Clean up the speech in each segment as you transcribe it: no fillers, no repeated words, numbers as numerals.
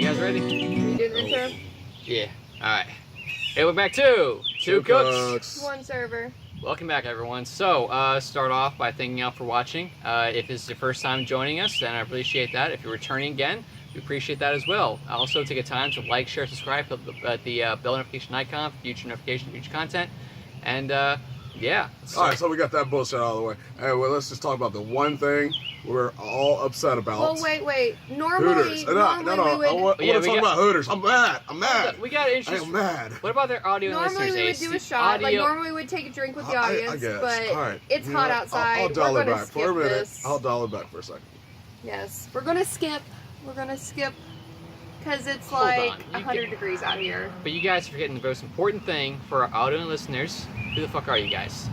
You guys ready? You doing the intro? Yeah. Alright. Hey, we're back to Two Cooks. One server. Welcome back, everyone. So, start off by thanking you all for watching. If this is your first time joining us, then I appreciate that. If you're returning again, we appreciate that as well. Also, take a time to like, share, subscribe, hit the bell notification icon for future notification, future content. And, yeah. Alright, so we got that bullshit out of the way. Hey, well, let's just talk about the one thing we're all upset about. Well, wait. Normally, Hooters. No, we would... I want to talk about Hooters. I'm mad. We got to introduce... I am mad. What about their audio Normally listeners, we would Ace? do a shot. Like, Audio... normally we'd take a drink with the audience, I guess. but all right. it's hot outside. I'll dial We're it gonna back skip for a minute. this. I'll dial it back for a second. Yes, we're gonna skip. Because it's Hold like on. 100 degrees out here. But you guys are forgetting the most important thing for our audio listeners. Who the fuck are you guys?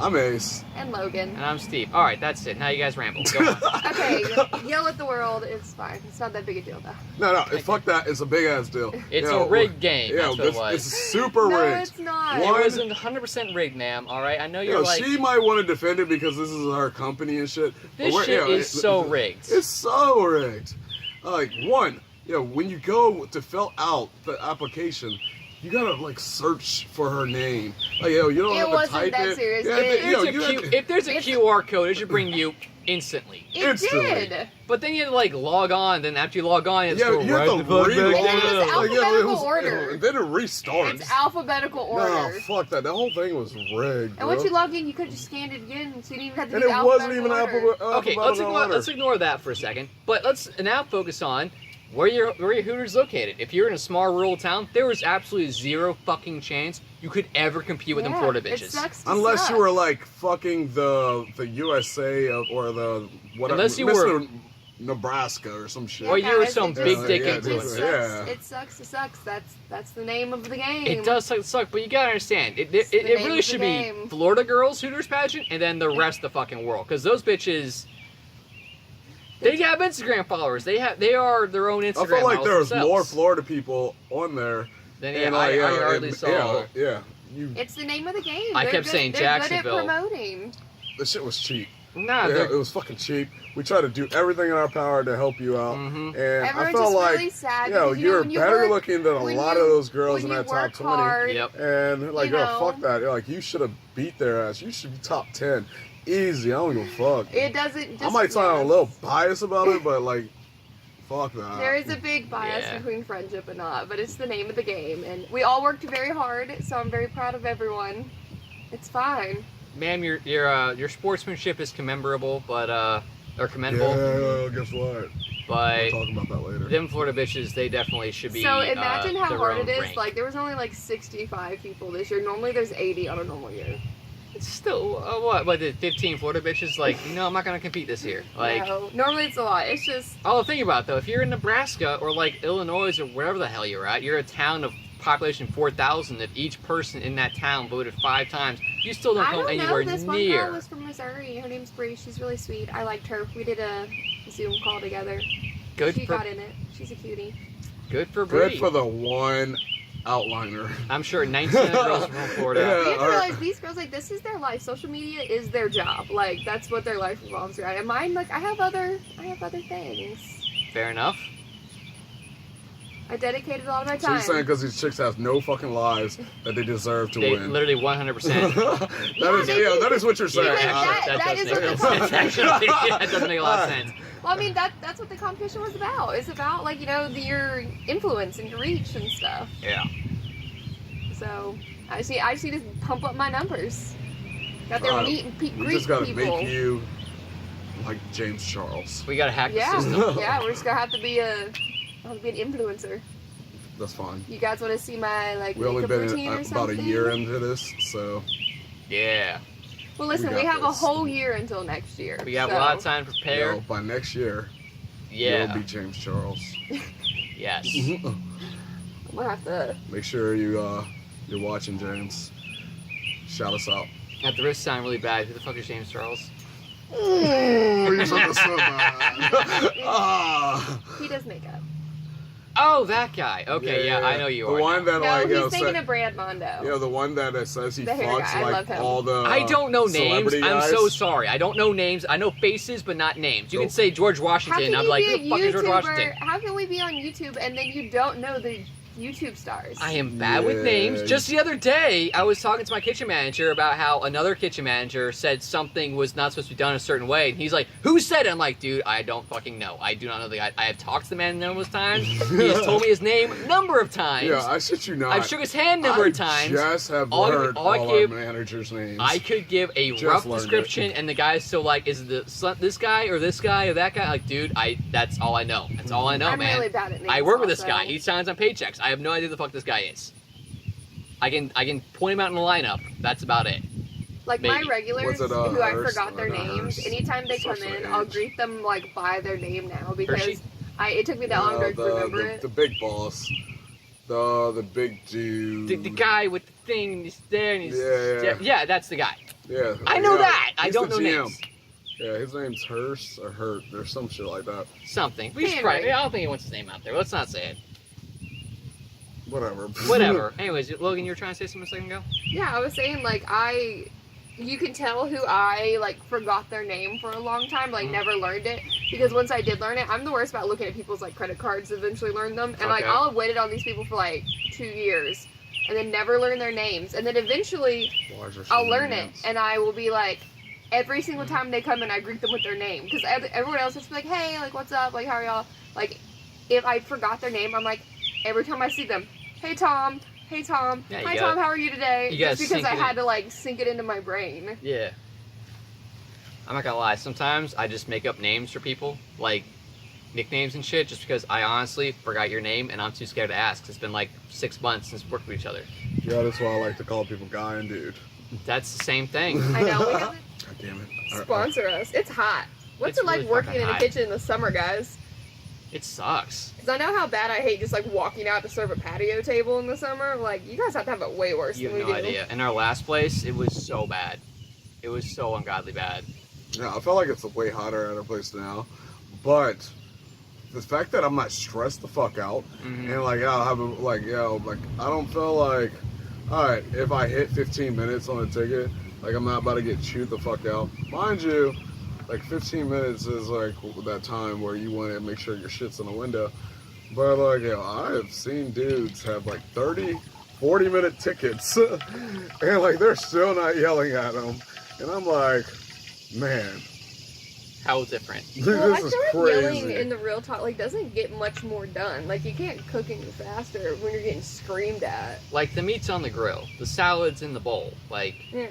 I'm Ace. And Logan. And I'm Steve. Alright, that's it. Now you guys ramble. Go on. Okay, yell at the world. It's fine. It's not that big a deal, though. No, fuck that. It's a big ass deal. It's a rigged game. Yeah, That's what it was. it's super No, rigged. it's not. One- It wasn't 100% rigged, ma'am. Alright, I know You you're know, like, she might want to defend it because this is her company and shit. this but shit is so rigged. It's so rigged. Like, one, when you go to fill out the application, you gotta like search for her name. Like, you don't It have to wasn't type that it. serious. Yeah, If there's a QR code, it should bring you instantly. It Instantly. did. But then you have to like log on, then after you log on, it's you have to reload. And it was Like, alphabetical order. And then it restarts. It's alphabetical order. No, fuck that. That whole thing was rigged. And once bro. you logged in, you could have just scanned it again, so you didn't even have to And do it the wasn't even alphabetical order. Okay, alphabetical order. let's ignore that for a second. But let's now focus on where your Hooters located. If you're in a small rural town, there was absolutely zero fucking chance you could ever compete with them Florida It bitches. sucks to Unless suck. you were like fucking the USA or the whatever. Unless you Mr. were- Nebraska or some shit. Or you were guys, some it big just- dick it just influencer. sucks. Yeah. It sucks to sucks. That's the name of the game. It does suck, but you gotta understand, it It's the name really of should the be game. Florida girls Hooters pageant, and then the rest of the fucking world, because those bitches, they have Instagram followers. They are their own Instagram. I felt like models there was themselves. more Florida people on there. Then and I hardly saw. Yeah. You, It's the name of the game. I They're kept good- saying they're Jacksonville. Good at promoting. the shit was cheap. Nah, Yeah, they're- it was fucking cheap. We tried to do everything in our power to help you out, Mhm. and I Everyone's felt just like really sad. yo, because, you're when you better work- looking than a when lot you- of those girls when in you that top work 20. hard, Yep. And like, You yo, know. fuck that. You're like, you should have beat their ass. You should be top 10. Easy. I don't give a fuck. It doesn't. Just, I might sound a little biased about it, but like, fuck that. There is a big bias Yeah. between friendship and not, but it's the name of the game, and we all worked very hard. So I'm very proud of everyone. It's fine. Ma'am, your sportsmanship is commendable, but or commendable, Yeah, guess what? We'll but talk about that later. them Florida bitches, they definitely should be. So imagine how their hard own it is. rank. Like there was only like 65 people this year. Normally there's 80 on a normal year. It's still what did 15 Florida bitches like? No, I'm not gonna compete this year. Like, No, normally it's a lot. It's just all the thing about it, though, if you're in Nebraska or like Illinois or wherever the hell you're at, you're a town of population 4,000. If each person in that town voted 5 times, you still don't I come don't anywhere know. This one near. girl was from Missouri. Her name's Bree. She's really sweet. I liked her. We did a Zoom call together. Good She for got in it. She's a cutie. good for Bree. Good for the one outliner. I'm sure 19 of the girls are from Florida. Yeah. You have to alright. realize these girls, like, this is their life. Social media is their job. Like, that's what their life revolves around. And mine, like, I have other things. Fair enough. I dedicated a lot of my So time. you're saying because these chicks have no fucking lives that they deserve to They win. literally 100%. that is what you're saying. Yeah, that is what the that's actually, that doesn't make a lot of sense. Well, I mean, that's what the competition was about. It's about, like, your influence and your reach and stuff. Yeah. So, I just need to pump up my numbers. Got there Alright, meet and we greet just gotta people. make you like James Charles. We gotta hack Yeah, the system. yeah, we're just gonna have to be an influencer. That's fine. You guys want to see my We only makeup been routine or about a something? year into this, so Yeah. Well, listen, We we got have a this. whole year until next year. We got so. a lot of time to prepare. by next year, Yeah. you'll be James Charles. Yes. I'm gonna have to. Make sure you're watching, James. Shout us out. At the risk of sounding really bad, who the fuck is James Charles? Oh, you said this so bad. Ah. He does makeup. Oh, that guy. Okay, yeah, I know you the are. one now. that No, like he's thinking of Brand Mondo. the one that says he The hair fucks guy, I like love him. all the I don't know names. celebrity I'm guys. so sorry. I don't know names. I know faces, but not names. You can Nope. say George How Washington, can and I'm you like, be who the fuck is George a Washington? YouTuber? How can we be on YouTube and then you don't know the YouTube stars? I am bad with Yeah. names. Just the other day, I was talking to my kitchen manager about how another kitchen manager said something was not supposed to be done a certain way, and he's like, "Who said it?" I'm like, "Dude, I don't fucking know. I do not know the guy. I have talked to the man numerous times. He has told me his name a number of times. Yeah, I shit you not. I've shook his hand a number I of times. just have All I- learned all I all give- our managers' names. I could give a Just rough learned description, it. and the guy's still like, "Is it this guy or this guy or that guy?" Like, dude, that's all I know. That's all I know, I'm man. really bad at names. I work with this also. guy. He signs on paychecks. I have no idea who the fuck this guy is. I can point him out in the lineup. That's about it. Like my Maybe. regulars, Was it, who I Hearst? forgot their Not names. Hearst. Anytime they come Starts with in, I'll H. greet them like by their name now because Hershey? it took me that long to remember it. the big boss, the big dude. The guy with the thing, and he's there, and he's Yeah. that's the guy. Yeah, I know yeah. that. I He's don't the know GM. names. Yeah, his name's Hurst or Hurt or some shit like that. Something. We should Henry. probably. I don't think he wants his name out there. Let's not say it. Whatever. Whatever. Anyways, Logan, you were trying to say something a second ago. Yeah, I was saying like you can tell who I like forgot their name for a long time, like Mhm. never learned it. Because once I did learn it, I'm the worst about looking at people's like credit cards to eventually learn them. And like Okay. I'll have waited on these people for like 2 years and then never learn their names. And then eventually Why is there so I'll many learn it names? and I will be like every single time they come in I greet them with their name. Because everyone else is like, hey, like what's up? Like how are y'all? Like if I forgot their name, I'm like every time I see them, hey Tom, hey Tom, Yeah, you hi gotta- Tom, how are you today? you gotta Just because sink I it had in. to like sink it into my brain. Yeah. I'm not gonna lie. Sometimes I just make up names for people, like nicknames and shit, just because I honestly forgot your name and I'm too scared to ask. 'Cause it's been like 6 months since we worked with each other. Yeah, that's why I like to call people guy and dude. That's the same thing. I know we have God damn it. to sponsor us. It's hot. What's It's it like really working fucking in a hot. kitchen in the summer, guys? It sucks. Because I know how bad I hate just like walking out to serve a patio table in the summer. Like you guys have to have it way worse You than have we no do. idea. In our last place, it was so bad. It was so ungodly bad. Yeah, I feel like it's way hotter at our place now, but the fact that I'm not stressed the fuck out Mhm. and like I'll have a, like I don't feel like, all right, if I hit 15 minutes on a ticket, like I'm not about to get chewed the fuck out. Mind you, like 15 minutes is like that time where you want to make sure your shit's in the window. But like, I have seen dudes have like 30, 40-minute tickets, and like they're still not yelling at them, and I'm like, man. How different. Well, I This is feel like yelling crazy. in the real talk like doesn't get much more done. Like you can't cook any faster when you're getting screamed at. Like the meat's on the grill, the salad's in the bowl. Like Yeah.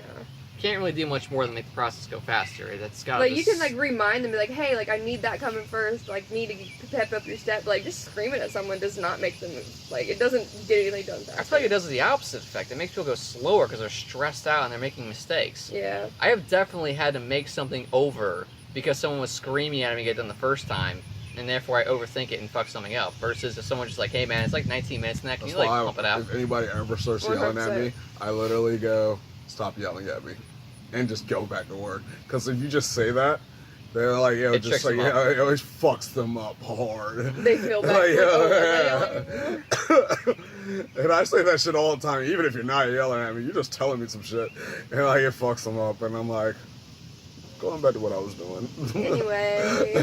can't really do much more than make the process go faster. That's got Like you can like remind them, be like, hey, like I need that coming first. Like need to pep up your step. Like just screaming at someone does not make them move. Like it doesn't get anything done faster. I feel like it does the opposite effect. It makes people go slower because they're stressed out and they're making mistakes. Yeah. I have definitely had to make something over because someone was screaming at me to get it done the first time, and therefore I overthink it and fuck something up. Versus if someone's just like, hey man, it's like 19 minutes in that, can That's you like why pump it out? if anybody ever starts yelling at 100%. me, I literally go, stop yelling at me, and just go back to work. Because if you just say that, they're like, It just tricks like, them up. it always fucks them up hard. They feel bad. Like, Like, and I say that shit all the time, even if you're not yelling at me, you're just telling me some shit, and like it fucks them up, and I'm like, going back to what I was doing. Anyway.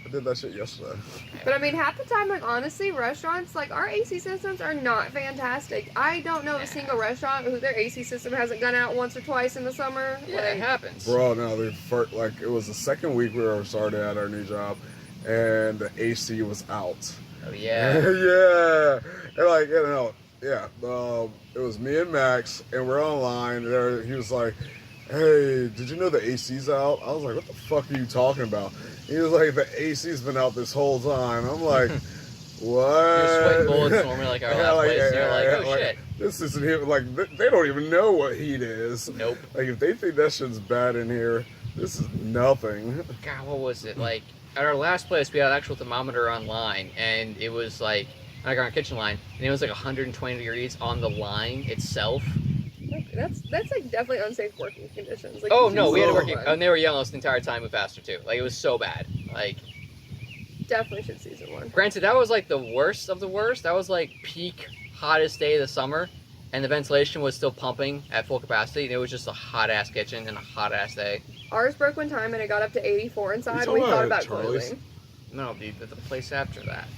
I did that shit yesterday. But I mean, half the time, like honestly, restaurants like our AC systems are not fantastic. I don't know of a single restaurant who their AC system hasn't gone out once or twice in the summer. Yeah, Like, it happens. Bro, no, the first, like it was the second week we were started at our new job, and the AC was out. Oh yeah. Yeah, and like yeah. It was me and Max, and we're online. And he was like, "Hey, did you know the AC's out?" I was like, "What the fuck are you talking about?" He was like, "The AC's been out this whole time." I'm like, "What?" You're sweating bullets normally like our last place. And you're like, oh shit. This isn't here. Like they don't even know what heat is. Nope. Like if they think that shit's bad in here, this is nothing. God, what was it? Like, at our last place, we had an actual thermometer online, and it was like, like on our kitchen line, and it was like 120 degrees on the line itself. that's like definitely unsafe working conditions. Like, Oh you no, can we had to still work, run. and they were yelling us the entire time, move faster too. Like, it was so bad. Like, definitely should season 1. Granted, that was like the worst of the worst. That was like peak hottest day of the summer, and the ventilation was still pumping at full capacity. And it was just a hot ass kitchen and a hot ass day. Ours broke one time and it got up to 84 inside. You We talking thought about about Charlie's? closing. No, the place after that.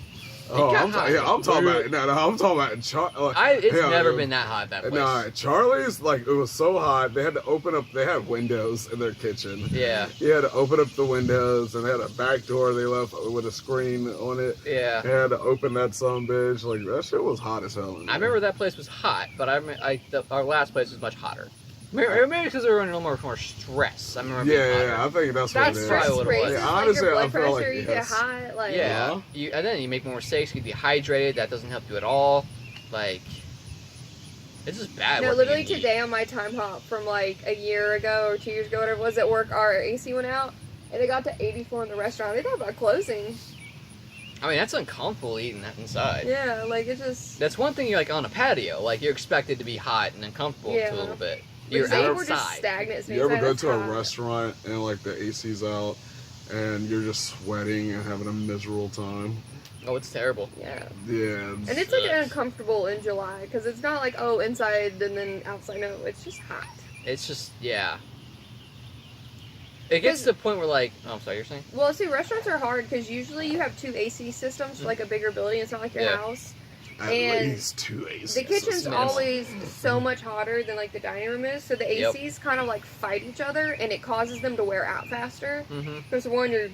Oh, got I'm, hot. I'm talking about I'm talking about It's never been that hot that place. Nah, Charlie's, like, it was so hot. They had to open up. They had windows in their kitchen. Yeah. You had to open up the windows, and they had a back door they left with a screen on it. Yeah. They had to open that son bitch. Like, that shit was hot as hell. I remember that place was hot, but our last place was much hotter. Maybe because we were under a little more stress. I remember. Yeah, I think that's what it is. probably what it was. Raises, Yeah, like, honestly, your I blood feel pressure, like you yes. get hot, like Yeah. And then you make more mistakes. You get dehydrated. That doesn't help you at all. Like, it's just bad. No, what literally you eat. today on my time hop from like a year ago or 2 years ago, whatever it was at work, our AC went out and it got to 84 in the restaurant. They thought about closing. I mean, that's uncomfortable eating that inside. Yeah, like it just. That's one thing you're like on a patio. Like, you're expected to be hot and uncomfortable Yeah. to a little bit. You're They were just outside. stagnant. so You ever inside go it's to a hot. restaurant and, like, the AC's out, and you're just sweating and having a miserable time? Oh, it's terrible. Yeah. Yeah. And it's like Sucks. uncomfortable in July because it's not like, oh, inside and then outside. No, it's just hot. It's just, yeah. It gets to the point where, like, oh, I'm sorry, you're saying? Well, see, restaurants are hard because usually you have 2 AC systems for like a bigger building. It's not like your Yeah. house. At and least 2 ACs. The kitchen's minimal. always so much hotter than like the dining room is, so the Yep. ACs kind of like fight each other, and it causes them to wear out faster. Mm-hmm. Because one, you're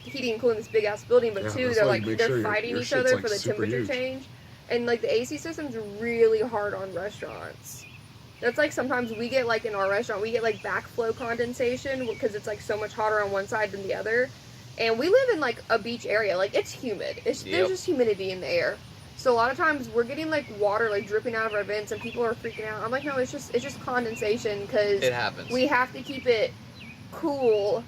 heating and cooling this big ass building, but Yeah, two, that's they're like, like make they're sure fighting your each shit's, other like, for the super temperature huge. change, and like the AC system's really hard on restaurants. That's like sometimes we get like in our restaurant we get like backflow condensation because it's like so much hotter on one side than the other, and we live in like a beach area, like it's humid. There's Yep. just humidity in the air. So a lot of times we're getting like water like dripping out of our vents and people are freaking out. I'm like, no, it's just condensation because It happens. we have to keep it cool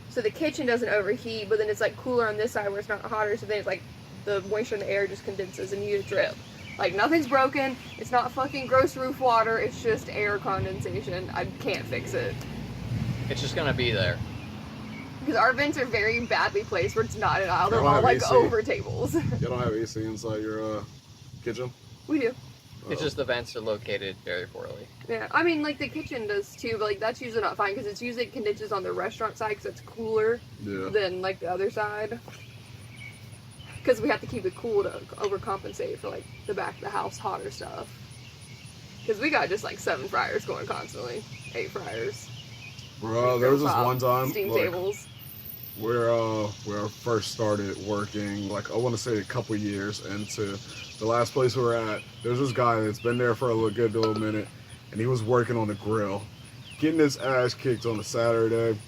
so the kitchen doesn't overheat, but then it's like cooler on this side where it's not hotter, so then it's like the moisture in the air just condenses and you get a drip. Like nothing's broken, it's not fucking gross roof water, it's just air condensation. I can't fix it. It's just gonna be there. Because our vents are very badly placed where it's not an aisle, they're Don't all have like AC. over tables. You don't have AC inside your kitchen? We do. It's Oh. just the vents are located very poorly. Yeah, I mean, like the kitchen does too, but like that's usually not fine because it's usually condenses on the restaurant side because it's cooler Yeah. than like the other side. Because we have to keep it cool to overcompensate for like the back of the house hotter stuff. Because we got just like 7 fryers going constantly, 8 fryers, Bro, there was this Grill one top, time steam like, tables. where I first started working, like I want to say a couple years into the last place we were at. There's this guy that's been there for a good little minute, and he was working on the grill, getting his ass kicked on a Saturday,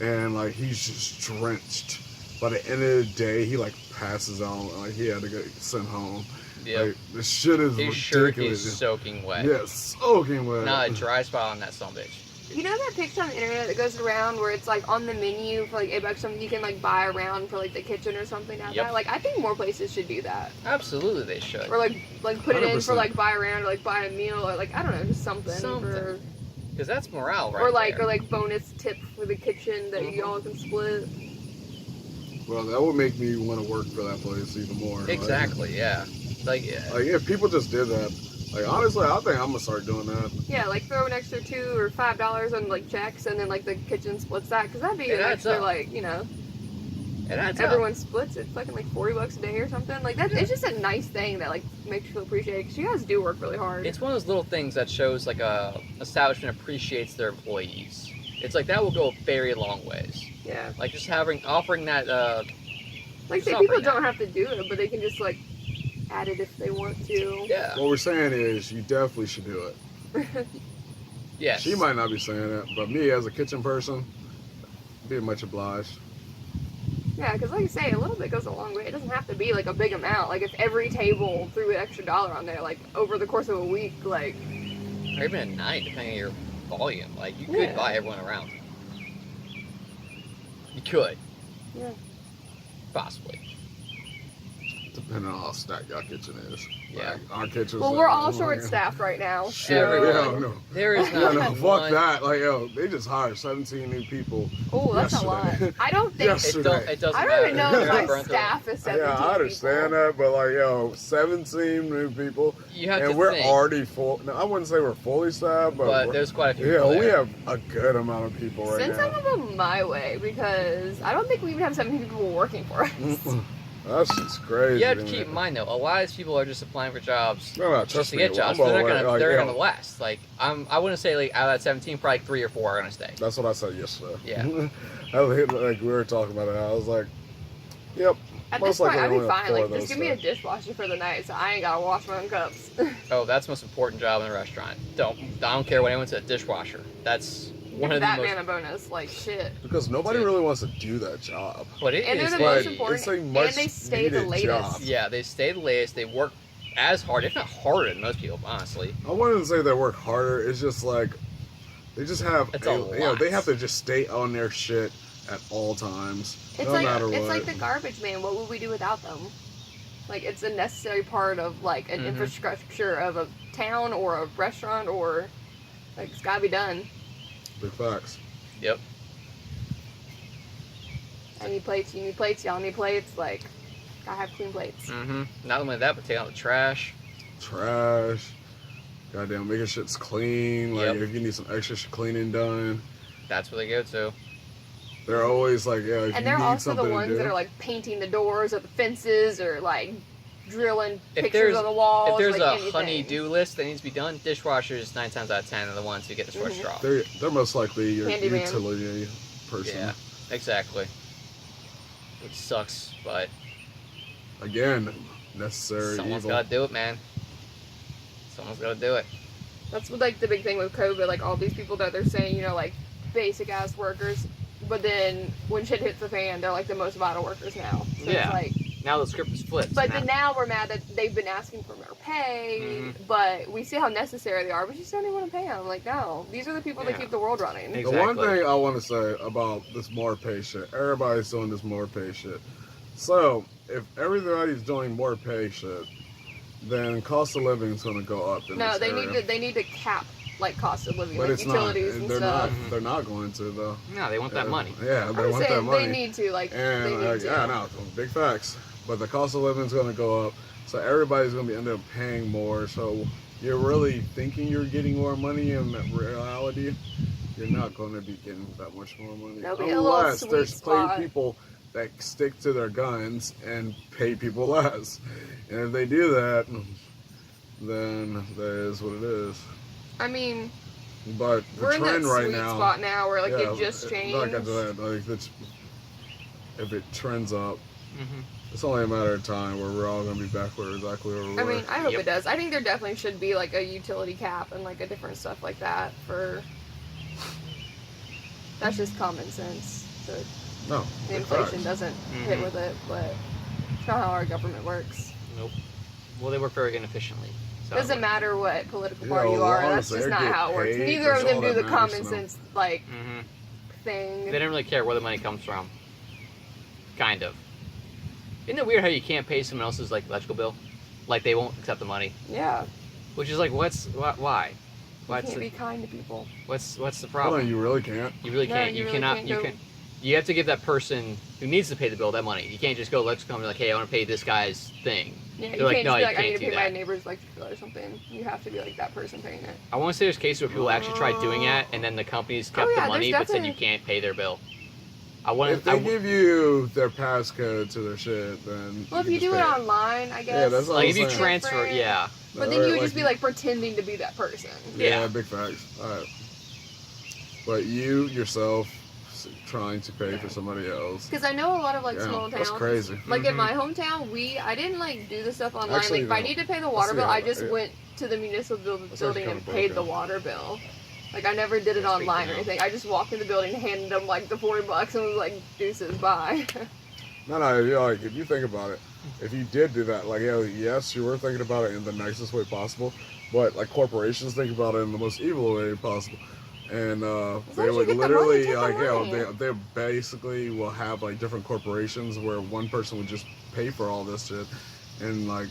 and like he's just drenched. By the end of the day, he like passes out, and, like he had to get sent home. Yep. Like this shit is His shirt ridiculous. is soaking wet. Yeah, soaking wet. Not a dry spot on that sumbitch. You know that picture on the internet that goes around where it's like on the menu for like $8 something you can like buy around for like the kitchen or something like Yep. that? Like I think more places should do that. Absolutely, they should. Or like put it in for 100%. like buy around or like buy a meal or like I don't know, just something. For, Because that's morale, right? or like there. bonus tip for the kitchen that Mhm. y'all can split. Well, that would make me want to work for that place even more. like- Exactly, yeah. Like, yeah. Like, if people just did that, like, honestly, I think I'm gonna start doing that. Yeah, like throw an extra $2 or $5 on like checks, and then like the kitchen splits that because that'd be It an adds extra up. like you know it adds up. everyone splits it fucking like $40 a day or something like that. It's just a nice thing that like makes you feel appreciated because you guys do work really hard. It's one of those little things that shows like a establishment appreciates their employees. It's like that will go a very long ways. Yeah, Like just offering that. like Just say people offering that. don't have to do it, but they can just like add it if they want to. Yeah. What we're saying is, you definitely should do it. Yes. She might not be saying it, but me as a kitchen person, be much obliged. Yeah, because like I say, a little bit goes a long way. It doesn't have to be like a big amount. Like if every table threw an extra $1 on there, like over the course of a week, like Or even at night, depending on your volume. Like you could Yeah. buy everyone around. You could. Yeah. Possibly. Depending on how stacked your kitchen is. Yeah. Like, our kitchen. Well, we're all short-staffed right now. Shit, Everyone. yeah, no. There is Yeah, not no, fuck one. that. Like, yo, they just hired 17 new people. Oh, that's a lot. yesterday. I don't think. Yes. It doesn't I matter. don't even know if They're my burnt through. staff is 17 Yeah, I understand people. that, but like, yo, 17 new people, You have and to we're think, already full. No, I wouldn't say we're fully staffed, but, but we're- there's quite a few yeah, people we there. have a good amount of people right Send some now. of them my way because I don't think we even have 17 people working for us. That's just crazy. You have to me. keep in mind though, a lot of these people are just applying for jobs No, just trust to me. get jobs. I'm But they're all gonna like, they're yo, gonna last. Like I wouldn't say like out of that 17, probably 3 or 4 are gonna stay. That's what I said yesterday. Yeah. Like we were talking about it. I was like, yep. At Most this point, likely I'd be only fine. 4 Like, of just those give me a stay. dishwasher for the night, so I ain't gotta wash my own cups. Oh, that's the most important job in a restaurant. I don't care what anyone says. Dishwasher. That's one of the that most. man a bonus, like shit. Because nobody Dude. really wants to do that job. But it And they're is the a- most like, important, it's a and much they stay the needed latest. job. Yeah, they stay the latest. They work as hard, if not harder, than most people. Honestly, I wouldn't say they work harder. It's just like they just have, It's a you know, they lot. have to just stay on their shit at all times, It's no like matter it's what. like the garbage man. What would we do without them? Like it's a necessary part of like an Mhm. infrastructure of a town or a restaurant or like it's gotta be done. Big facts. yep. I need plates. You need plates. Y'all need plates. Like gotta have clean plates. Mm-hmm. Not only that, but take out the trash. Trash. Goddamn, making shit's clean. Like Yep. if you need some extra cleaning done, That's what they go to. they're always like, yeah. If And you they're need also something the to ones do, that are like painting the doors or the fences or like drilling If pictures there's- on the walls. If there's like a anything. honey-do list that needs to be done, dishwashers 9 times out of 10 are the ones who get the first Mhm. straw. they're most likely your Handyman. utility person. Yeah, exactly. Which sucks, but Again, necessary someone's evil. got to do it, man. Someone's got to do it. That's what, like the big thing with COVID. Like all these people that they're saying, you know, like basic ass workers, but then when shit hits the fan, they're like the most vital workers now. So Yeah. It's like, Now the script is flipped. but now. then now we're mad that they've been asking for more pay, Mhm. but we see how necessary they are, but you still don't even want to pay them. Like no, these are the people that Yeah. keep the world running. Exactly. The one thing I want to say about this more pay shit, everybody's doing this more pay shit. So, if everybody's doing more pay shit, then cost of living is going to go up in No, this they area. need to cap like cost of living, But like it's not. utilities and They're stuff. not. They're not going to though. No, they want that money. Yeah, I'm they just want that saying money. they need to like And they need like, to. yeah, no, big facts. But the cost of living is going to go up, so everybody's going to be end up paying more. So you're really thinking you're getting more money, in reality, you're not going to be getting that much more money. There'll be a little Unless sweet there's plenty spot. people that stick to their guns and pay people less. And if they do that, then that is what it is. I mean, But the we're in that trend right sweet now, spot now where like yeah, it just changed. like I said, like if it trends up, Mm-hmm. it's only a matter of time where we're all gonna be back where exactly where we were. I mean, I hope Yep. it does. I think there definitely should be like a utility cap and like a different stuff like that for. That's just common sense. So no, the big inflation facts. doesn't hit Mhm. with it, but it's not how our government works. Nope. Well, they work very inefficiently. So Doesn't matter what political Yeah, party you are. That's honestly, just they not get how it works. paid. Neither That's of them all do that the matters common to them. sense like Mm-hmm. thing. They don't really care where the money comes from. Kind of. Isn't it weird how you can't pay someone else's like electrical bill? Like they won't accept the money, Yeah, which is like, why? you What's can't the, be kind to people. what's the Hold on, problem? you really can't. You really No, can't. you You really cannot. can't You go- can. You have to give that person who needs to pay the bill that money. You can't just go electrical company like, hey, I want to pay this guy's thing. Yeah, They're you like, can't no, just be you like, I need can't to do pay my that. neighbor's electric bill or something. You have to be like that person paying it. I want to say there's cases where people actually tried doing that, and then the companies kept yeah, the money, there's but said you definitely- can't pay their bill. I want If to. they give you their passcode to their shit, then Well, if can you just do it pay online, I guess. Yeah, that's all like I'm if you saying. transfer, Different. yeah. But then you would Or, just be like pretending to be that person. Yeah. big facts. All right. But you yourself trying to pay for somebody else. Because I know a lot of like Yeah, small towns. that's crazy. Like in Mhm. my hometown, I didn't like do the stuff online. Actually, like if I no. need to pay the water see bill, how I that- just yeah. went to the municipal That's building actually and kinda paid the broken. water bill. Like I never did it That's big online or now. anything. I just walked in the building, handed them like the $40 and was like, deuces, bye. No, you know, like if you think about it, if you did do that, like yes, you were thinking about it in the nicest way possible, but like corporations think about it in the most evil way possible, and long they as you would get the money, literally take the like money. they basically will have like different corporations where one person would just pay for all this shit, and like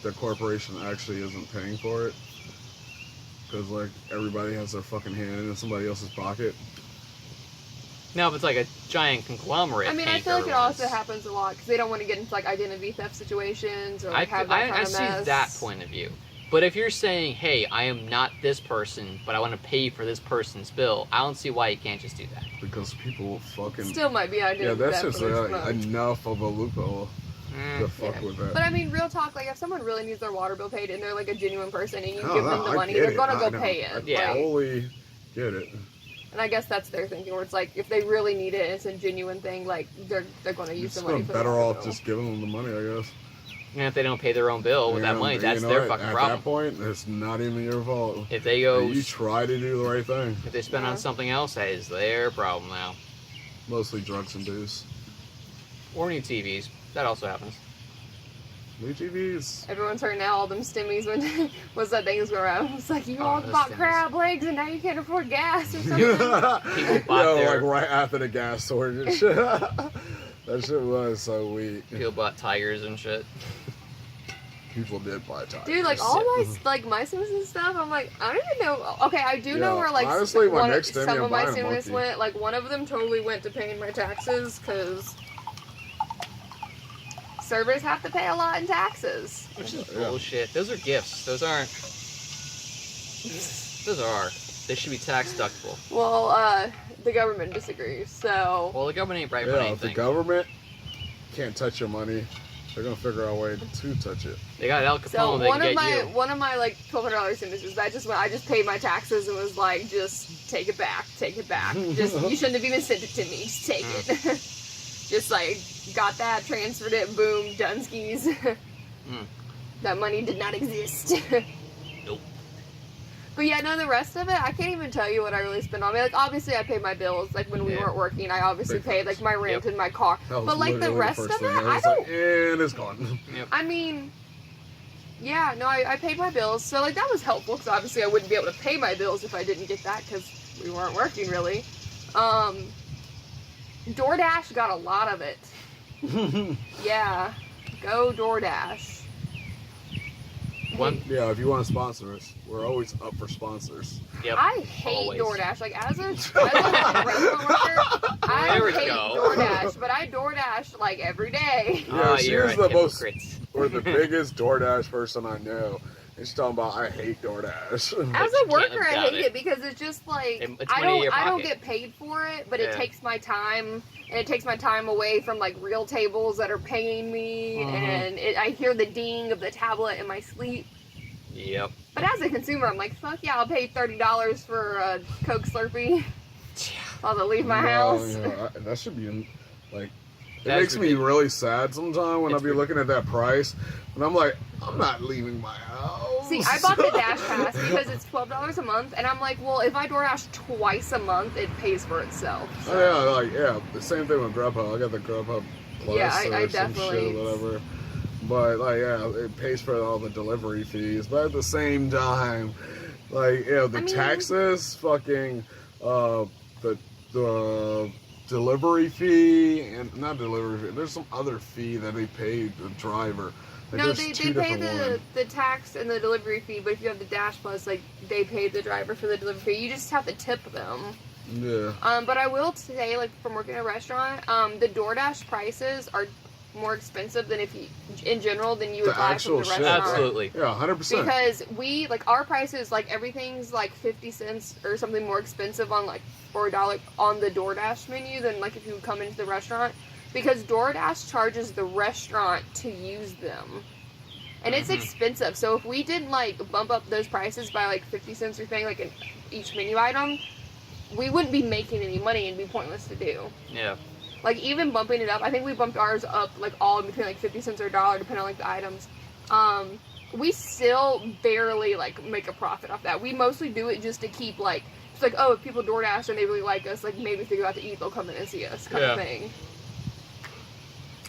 the corporation actually isn't paying for it because like everybody has their fucking hand in somebody else's pocket. Now, if it's like a giant conglomerate, I mean, I feel like it also happens a lot because they don't want to get into like identity theft situations or like have that kind I of see mess. that point of view. But if you're saying, hey, I am not this person, but I want to pay for this person's bill, I don't see why you can't just do that. Because people fucking Still might be identity yeah, that's theft just when it's smoked. enough of a loophole to fuck Yeah. with that. But I mean, real talk, like if someone really needs their water bill paid and they're like a genuine person and you No, give no, them the I money, get they're it. gonna I go know. pay I it. Yeah. Like, totally get it. and I guess that's their thinking, where it's like if they really need it, it's a genuine thing. Like they're gonna use the money for the better water off bill. just giving them the money, I guess. And if they don't pay their own bill with that And, money, you that's know their what? fucking At problem. that point, it's not even your fault. If they go, You try to do the right thing. if they spend on Yeah. something else, that is their problem now. Mostly drugs and booze. Or new TVs. That also happens. New TVs. Everyone's hurting now. All them stimmies when what's that thing that's going around? It's like you Oh, all those bought stimmies. crab legs and now you can't afford gas or something. People bought their- like right after the gas shortage. That shit was so weak. People bought tigers and shit. People did buy tires. Dude, like all my Sims and stuff, I'm like, I don't even know. Okay, I do know Yeah, where like honestly, my next some Stimmy, of I'm my buying a Sims monkey. went. Like one of them totally went to paying my taxes because servers have to pay a lot in taxes. Which is Yeah. bullshit. Those are gifts. Those aren't. Those are. They should be tax deductible. Well, the government disagrees. So Well, the government ain't right for Yeah, if the anything. government can't touch your money, they're gonna figure out a way to touch it. They got Al So Capone. They one can of get my you. one of my like $1,200 signatures, I just paid my taxes and was like, just take it back, Just you shouldn't have even sent it to me. Just take it. Just like got that, transferred it, boom, Dunskies. That money did not exist. Nope. But yeah, no, the rest of it, I can't even tell you what I really spent on. I mean, like obviously I paid my bills. Like when we Yeah. weren't working, I obviously Big paid like my rent and my car. That was But like the literally rest of first it, thing. I was don't. like, and it's gone. I mean, yeah, no, I paid my bills, so like that was helpful because obviously I wouldn't be able to pay my bills if I didn't get that because we weren't working really. DoorDash got a lot of it. Yeah, go DoorDash. One. Yeah, if you want to sponsor us, we're always up for sponsors. Yep. I hate always. DoorDash. Like as a regular worker, I There we hate go. DoorDash, but I DoorDash like every day. Yeah, she you're was a the most- hypocrite. Or the biggest DoorDash person I know. And she's talking about I hate DoorDash. As you a can't worker, I doubt hate it because it's just like It's I money in your don't pocket. get paid for it, but Yeah. it takes my time and it takes my time away from like real tables that are paying me, and I hear the ding of the tablet in my sleep. Yep. But as a consumer, I'm like, fuck yeah, I'll pay $30 for a Coke Slurpee while I leave my house. That should be like. It That's makes me really sad sometimes when I be looking at that price, and I'm like, I'm not leaving my house. See, I bought the Dash Pass because it's $12 a month, and I'm like, well, if I DoorDash twice a month, it pays for itself. So. Oh, yeah, the same thing with Grubhub. I got the Grubhub Plus Yeah, or I some definitely- shit, whatever. But like, yeah, it pays for all the delivery fees. But at the same time, like, the I mean- taxes, fucking, the delivery fee and not delivery fee. There's some other fee that they paid the driver. Like, No, there's they two pay different ones. the tax and the delivery fee, but if you have the Dash Plus, like, they pay the driver for the delivery fee. You just have to tip them. Yeah. But I will say, like, from working at a restaurant, the DoorDash prices are more expensive than if you, in general, than you would The buy actual from the shit. restaurant. Absolutely. Yeah, 100%. Because we, like, our prices, like, everything's, like, 50 cents or something more expensive on, like, or $1 on the DoorDash menu than, like, if you would come into the restaurant. Because DoorDash charges the restaurant to use them. And it's expensive. So if we didn't, like, bump up those prices by, like, 50 cents or something, like, in each menu item, we wouldn't be making any money and it'd be pointless to do. Yeah. Like, even bumping it up, I think we bumped ours up, like, all in between, like, 50 cents or $1, depending on, like, the items. We still barely, like, make a profit off that. We mostly do it just to keep, like, it's like, oh, if people DoorDash and they really like us, like, maybe if they go out to eat, they'll come in and see us, kind of thing.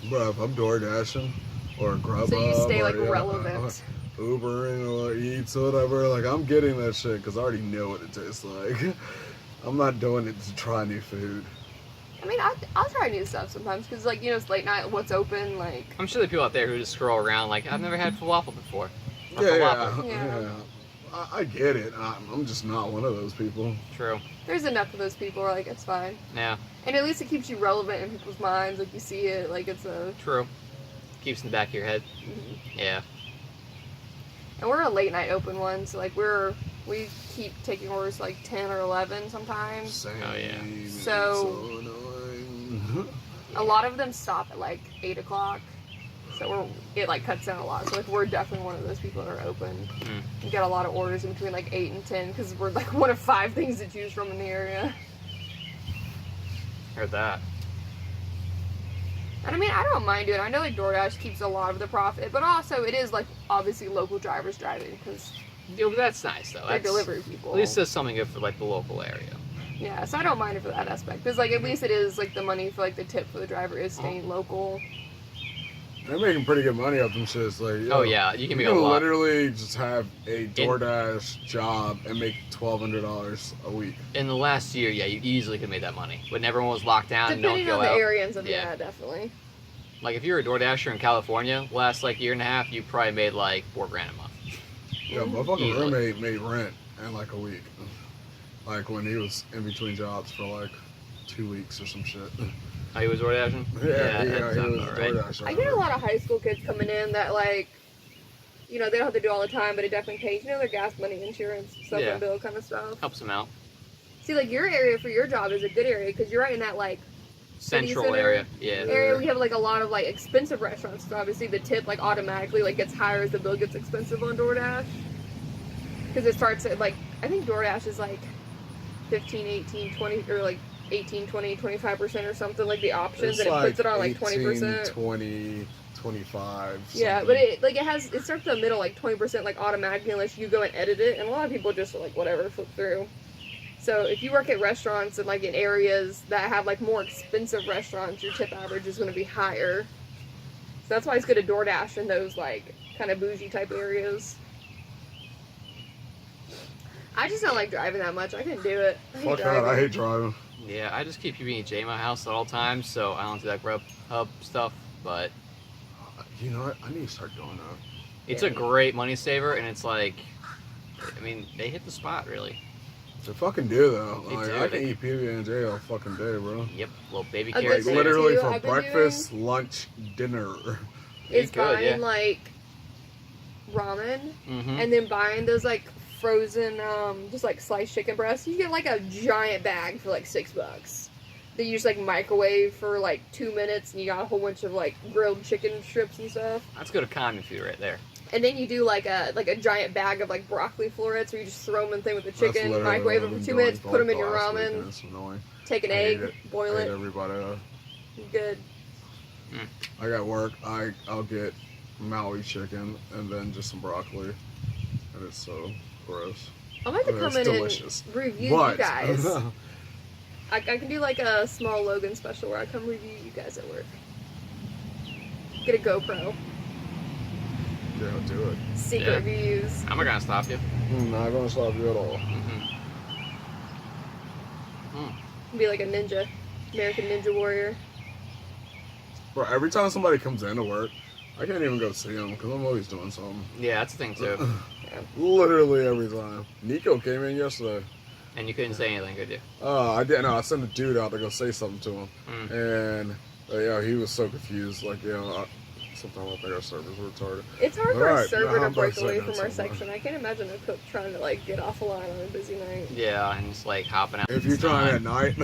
Bro, if I'm door dashing or Grubhub So you stay, or, like, relevant. Ubering or Eats or whatever, like I'm getting that shit because I already know what it tastes like. I'm not doing it to try new food. I mean, I'll try new stuff sometimes because, like, you know, it's late night. What's open? Like, I'm sure there are people out there who just scroll around like, I've never had falafel before. Or Yeah, falafel. Yeah. I get it. I'm just not one of those people. True. there's enough of those people. Like, it's fine. Yeah, And at least it keeps you relevant in people's minds. Like, you see it. Like, it's a. true. Keeps in the back of your head. Yeah. And we're a late night open one, so like we keep taking orders like 10 or 11 sometimes. Same. Oh, yeah. It's So- annoying. A lot of them stop at like 8 o'clock. So it like cuts down a lot. So like we're definitely one of those people that are open. We get a lot of orders in between like 8 and 10 because we're like one of 5 things to choose from in the area. Heard that. And I mean, I don't mind doing it. I know like DoorDash keeps a lot of the profit, but also it is like obviously local drivers driving because Yeah, but that's nice though. they're That's, delivery people. At least does something good for like the local area. Yeah, so I don't mind it for that aspect because like at least it is like the money for like the tip for the driver is staying local. They're making pretty good money off them shits. Like, Oh yeah, you can make you a can lot. literally just have a DoorDash job and make $1,200 a week. In the last year, yeah, you easily could have made that money. When everyone was locked down and Depending don't on go the out. area and stuff, Yeah. yeah, definitely. Like if you're a DoorDasher in California, last like year and a half, you probably made like $4,000 a month. Yeah, my fucking Easily. roommate made rent in like a week. Like when he was in between jobs for like 2 weeks or some shit. Oh, he was DoorDashing? Yeah, that he sounds was about right. DoorDash. I get a lot of high school kids coming in that like, you know, they don't have to do all the time, but it definitely pays, you know, their gas money, insurance, cell phone Yeah. bill kind of stuff. Helps him out. See, like your area for your job is a good area because you're right in that like Central center area. Yeah. area. We have like a lot of like expensive restaurants, so obviously the tip like automatically like gets higher as the bill gets expensive on DoorDash. Because it starts at like, I think DoorDash is like 15, 18, 20, or like 18, 20, 25% or something, like the options, and it puts it on like 20%. 20, 25. Yeah, something. but it starts in the middle like 20% like automatically unless you go and edit it, and a lot of people just like whatever flip through. So if you work at restaurants and like in areas that have like more expensive restaurants, your tip average is going to be higher. So that's why it's good to DoorDash in those like kind of bougie type areas. I just don't like driving that much. I couldn't do it. I hate Fuck that, driving. I hate driving. Yeah, I just keep PB&J in my house at all times, so I don't do that Grubhub stuff, but You know what? I need to start doing that. it's Yeah. a great money saver, and it's like, I mean, they hit the spot, really. They fucking do though. They Like, do. I can eat PB&J all fucking day, bro. Yep, little baby A good carrots. thing in there. Literally too, for I've been breakfast, lunch, dinner. Is You could, buying yeah. like ramen Mm-hmm. and then buying those like frozen just like sliced chicken breasts. You get like a giant bag for like $6 that you just like microwave for like 2 minutes, and you got a whole bunch of like grilled chicken strips and stuff. That's good economy food right there. And then you do like a giant bag of like broccoli florets where you just throw them in the thing with the That's chicken, literally microwave what them I've for been 2 minutes, doing put them for in your last week, ramen, and it's annoying. take an I egg, hate it. boil I hate it. everybody. Good. I got work. I'll get Maui chicken and then just some broccoli, and it's so gross. I'm about to It's come in delicious. and review But you guys. I can do like a small Logan special where I come review you guys at work. Get a GoPro. yeah, do it. Secret Yeah. reviews. I'm not gonna stop you. I'm not gonna stop you at all. Be like a ninja. American Ninja Warrior. Bro, every time somebody comes into work, I can't even go see them because I'm always doing something. Yeah, that's the thing too. Literally every time. Nico came in yesterday. And you couldn't say anything, could you? I didn't know. I sent a dude out to go say something to him. Mm. And, yeah, he was so confused. Like, sometimes I think our servers were retarded. It's hard for a Alright, server now to I'm break about to away say from that our somewhere. section. I can't imagine a cook trying to like get off a line on a busy night. Yeah, and just like hopping out. If you're trying at night,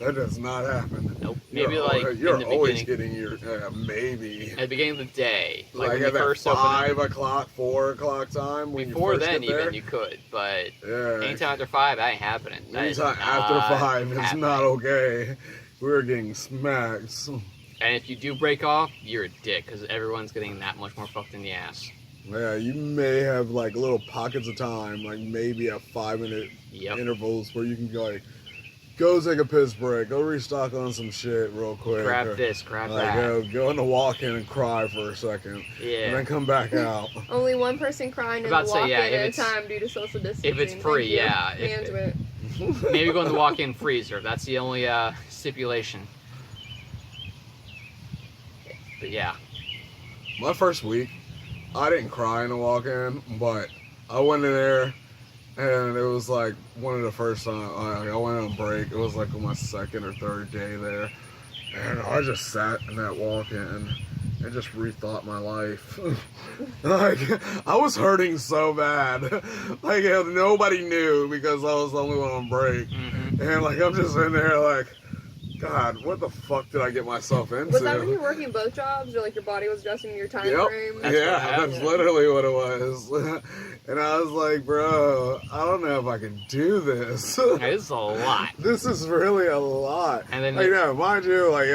that does not happen. Nope. Maybe You're like you're in the always beginning. getting your maybe At the beginning of the day, like, when at you that first open up. 5 o'clock, 4 o'clock time when Before you first then, get there. even you could, but Yeah. anytime after 5, that ain't happening. That is Anytime not after 5, it's happening. not okay. We're getting smacked. And if you do break off, you're a dick because everyone's getting that much more fucked in the ass. Yeah, you may have like little pockets of time, like maybe at 5-minute Yep. intervals where you can go take a piss break, go restock on some shit real quick. Grab or, this, grab like, that. go in the walk-in and cry for a second, and Yeah. then come back out. Only one person crying in About the to say, walk-in yeah, if at a it's- time due to social distancing. if it's Thank free, you, yeah, if- Management. Maybe go in the walk-in freezer. That's the only stipulation. But yeah. My first week, I didn't cry in the walk-in, but I went in there, and it was like one of the first times I went on break. It was like on my second or third day there, and I just sat in that walk-in and just rethought my life. Like, I was hurting so bad. Like, nobody knew because I was the only one on break. Mm-hmm. And, like, I'm just in there like, God, what the fuck did I get myself into? Was that when you were working both jobs, or like your body was adjusting your time frame? That's what Yeah, happened. that's literally what it was. And I was like, bro, I don't know if I can do this. It's a lot. This is really a lot. And then like, mind you, like,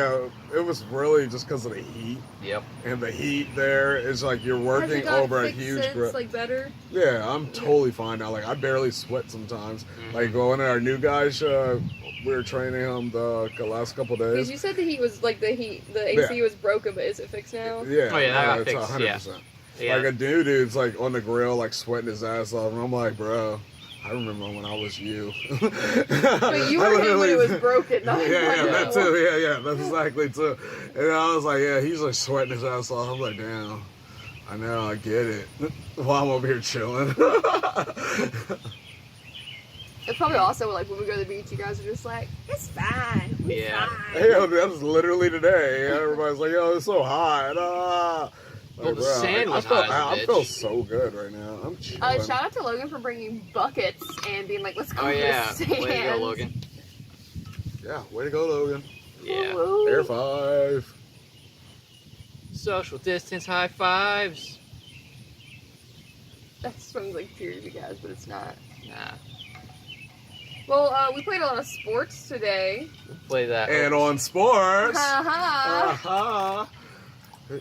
it was really just because of the heat. Yep. And the heat there is like you're Has working it got over a fixed huge since, like better? Yeah, I'm totally fine now. Like, I barely sweat sometimes. Mhm. Like, going to our new guys, we were training him the last couple Because days. you said the heat was like the AC was broken, but is it fixed now? Yeah, Oh, yeah, that got it's fixed, 100%. Yeah. Like, a dude's like on the grill, like sweating his ass off, and I'm like, bro, I remember when I was you. But you were him when it was broken, not Yeah, like that too. Yeah, that's exactly too. And I was like, yeah, he's like sweating his ass off. I'm like, damn, I know, I get it. While I'm over here chilling. It's probably also like when we go to the beach, you guys are just like, it's fine. We're Yeah. fine. Hey, yo, that was literally today. Everybody's like, yo, it's so hot. Well, the bro, sand was feel, hot as a I feel bitch. so good right now. I'm chilling. Shout out to Logan for bringing buckets and being like, let's go Oh to yeah. the Way to go, sand. Logan. Yeah, way to go, Logan. Yeah. Woo. Air 5. Social distance high fives. That sounds like tears, you guys, but it's not. Nah. Well, we played a lot of sports today. Play that. And on sports. Haha. Uh-huh.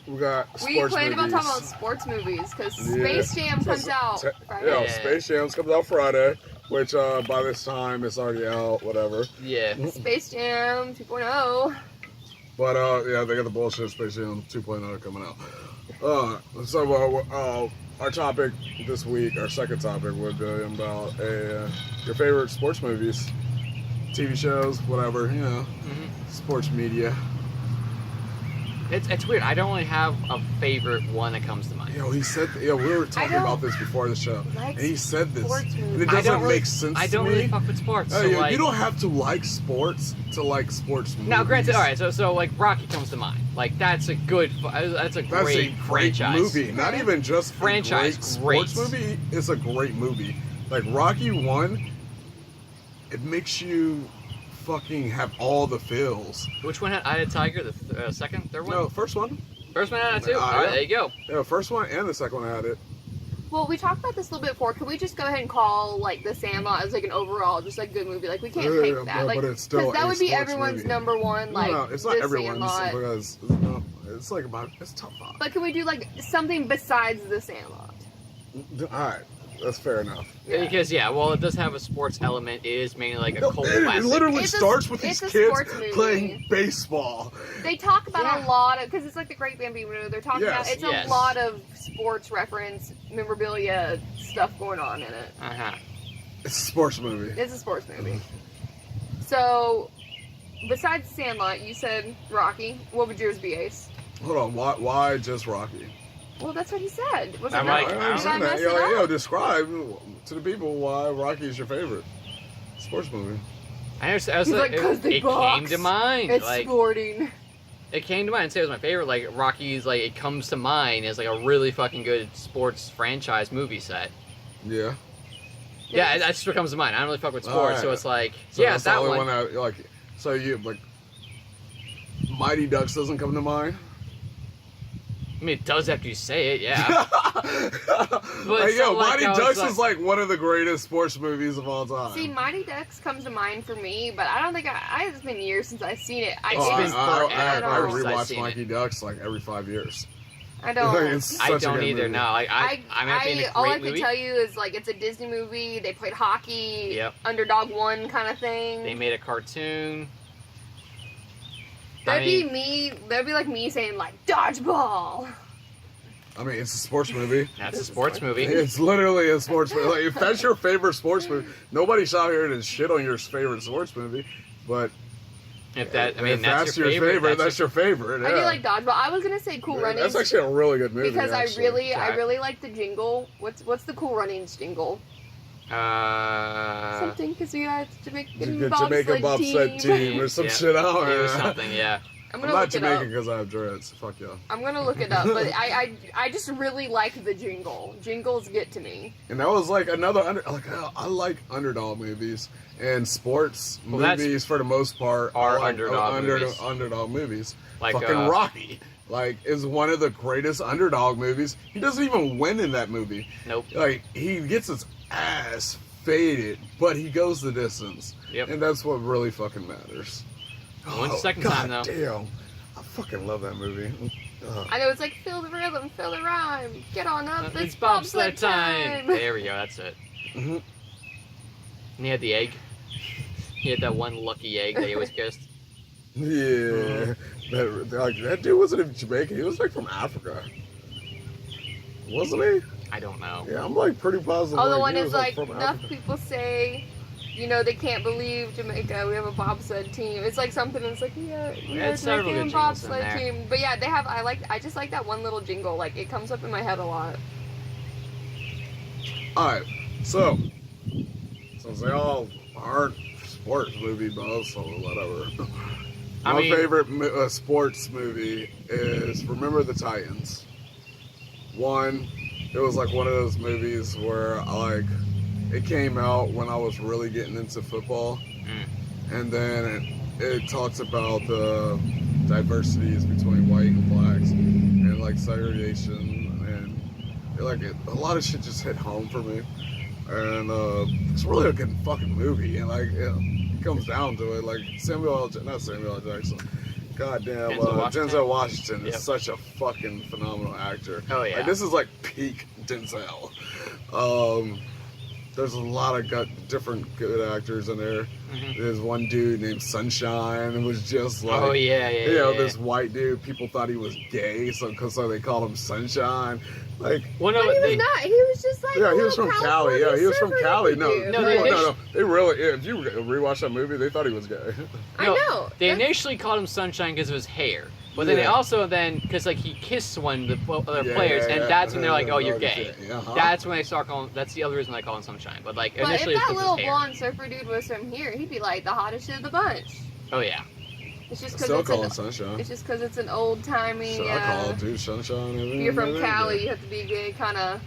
We got We sports planned about movies. talking about sports movies because Yeah. Space Jam comes out Friday. Yeah, Yeah. Space Jam comes out Friday, which by this time it's already out, whatever. Yeah. Space Jam 2.0. But yeah, they got the bullshit Space Jam 2.0 coming out. So our topic this week, our second topic, would be about your favorite sports movies, TV shows, whatever, Mhm. sports media. It's weird. I don't really have a favorite one that comes to mind. Yo, he said, we were talking don't about this before the show, like and he said this, sports movies. and it I doesn't don't really- make sense I to don't me. really fuck with sports. So Hey, like, you don't have to like sports to like sports movies. now, granted, all right. So like Rocky comes to mind. Like that's a That's a great franchise. movie. Not even just Franchise, a great sports great. movie. It's a great movie. Like Rocky 1, it makes you fucking have all the feels. Which one had Eye of the Tiger? The second, third one? No, first one. First one had it too. Yeah. All right, there you go. Yeah, first one and the second one had it. Well, we talked about this a little bit before. Can we just go ahead and call like The Sandlot as like an overall just like good movie? Like we can't pick that. but Like it's still that a would be sports everyone's movie. number one. Like no, it's not The everyone's Sandlot. because it's like it's top 5. But can we do like something besides The Sandlot? All right, that's fair enough. Yeah. Because well, it does have a sports element. It is mainly like a No, cult it classic. literally It's a- starts with these it's a kids sports movie. playing baseball. They talk about Yeah. a lot of because it's like the Great Bambino. They're talking about Yes. it's Yes. a lot of sports reference memorabilia stuff going on in it. Uh-huh. It's a sports movie. It's a sports movie. So, besides Sandlot, you said Rocky. What would yours be, Ace? Hold on, why just Rocky? Well, that's what he said. Was I'm it like, not? I Did I understand mess that. it up? Describe to the people why Rocky is your favorite sports movie. I was He's like, "'Cause they it box. came to mind. It's Like sporting. it came to mind. And say it was my favorite. Like Rocky's, like it comes to mind as like a really fucking good sports franchise movie set. Yeah. Yeah, that's just what comes to mind. I don't really fuck with sports, Alright. so it's like, So yeah, that's that the only one. that like. So you like Mighty Ducks doesn't come to mind. I mean, it does after you say it, yeah. Like, it's yo, not like Mighty I was Ducks like- is like one of the greatest sports movies of all time. See, Mighty Ducks comes to mind for me, but I don't think it's been years since I've seen it. It's Oh, been I forever since I've rewatch seen Mighty Ducks like every 5 years. I don't. It's I such a don't good either. movie. No, like I'm not being a all I great can movie. tell you is like it's a Disney movie. They played hockey, Yep. Underdog One kind of thing. They made a cartoon. That'd I mean- be me. That'd be like me saying like dodgeball. I mean, it's a sports movie. That's a sports movie. It's literally a sports movie. Like, if that's your favorite sports movie, nobody's out here to shit on your favorite sports movie. But If that, I mean, If that's your favorite. That's your favorite. I do yeah. like Dodgeball. I was gonna say Cool Yeah, Runnings That's actually a really good movie. because actually. I really like the jingle. What's the Cool Runnings jingle? Something because we got Jamaican bobsled team or some Yeah. shit. I don't It was know. something, yeah. I'm I'm gonna not look it up. Jamaican because I have dreads. Fuck yeah. I'm gonna look it up, but I just really like the jingle. Jingles get to me. And that was like another I like underdog movies and sports Well, that's- movies for the most part Are like underdog movies. underdog movies. Like, fucking Rocky, like, is one of the greatest underdog movies. He doesn't even win in that movie. Nope. Like he gets his ass faded, but he goes the distance. Yep. And that's what really fucking matters. When's the second time, though? Damn, I fucking love that movie. I know it's like feel the rhythm, feel the rhyme, get on up, It's bobsled time. There we go. That's it. Mhm. And he had the egg. He had that one lucky egg that he always kissed. Yeah, that dude wasn't even Jamaican. He was like from Africa, wasn't he? I don't know. Yeah, I'm like pretty positive. Oh, the like, one he is was, like from enough Africa. people say, you know, they can't believe Jamaica. We have a bobsled team. It's like something that's like we are It's several Jamaican good jingles in bobsled there. team. But yeah, they have. I just like that one little jingle. Like it comes up in my head a lot. All right, so since they all aren't sports movie buffs or whatever, I my mean- favorite sports movie is Remember the Titans. One, it was like one of those movies where it came out when I was really getting into football, and then it talks about the diversities between white and blacks and like segregation and a lot of shit just hit home for me, and it's really a good fucking movie. And like it comes down to it, like not Samuel L. Jackson, goddamn Denzel Washington is Yep. such a fucking phenomenal actor. Oh yeah. Like, this is like peak Denzel. There's a lot of different good actors in there. Mhm. There's one dude named Sunshine, and was just like, Oh yeah, yeah. you know, yeah. this white dude. People thought he was gay, so they called him Sunshine. Like, One But of he was they, not. He was just like. yeah, a he was little from Cali. Yeah, California he was from surfer Cali. dude. No. They really. If you rewatch that movie, they thought he was gay. I No, know. They That's- initially called him Sunshine because of his hair, but then they Yeah. also because like he kissed one of the other Yeah, players, yeah, and yeah. that's when they're like, oh, you're Oh, gay. shit. Uh-huh. That's when they start calling. That's the other reason they call him Sunshine. But like But if initially, that it was little his hair. blonde surfer dude was from here, he'd be like the hottest shit of the bunch. Oh yeah. It's just Still because call him it's Sunshine. it's just because it's an old timey. So I call him dude Sunshine. If you're from Cali, you have to be gay kind of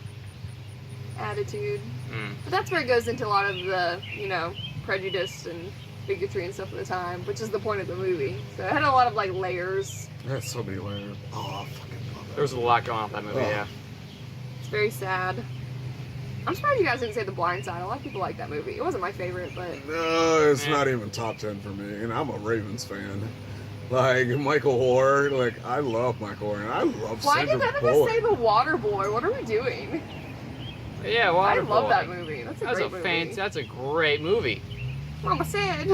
attitude. Mm. But that's where it goes into a lot of the, you know, prejudice and bigotry and stuff at the time, which is the point of the movie. So it had a lot of like layers. That's so many layers. Oh, I fucking love that. There was a lot going on with that movie. Oh. Yeah. It's very sad. I'm surprised you guys didn't say The Blind Side. A lot of people like that movie. It wasn't my favorite, but No, it's Yeah. not even top 10 for me, and I'm a Ravens fan. Like Michael Hoare, like I love Michael Hoare, and I love why did Sandra none of us Bullock. say The Water Boy? What are we doing? Yeah. I Waterboy. love that movie. That's a That's great a movie. That's a great movie. Mama said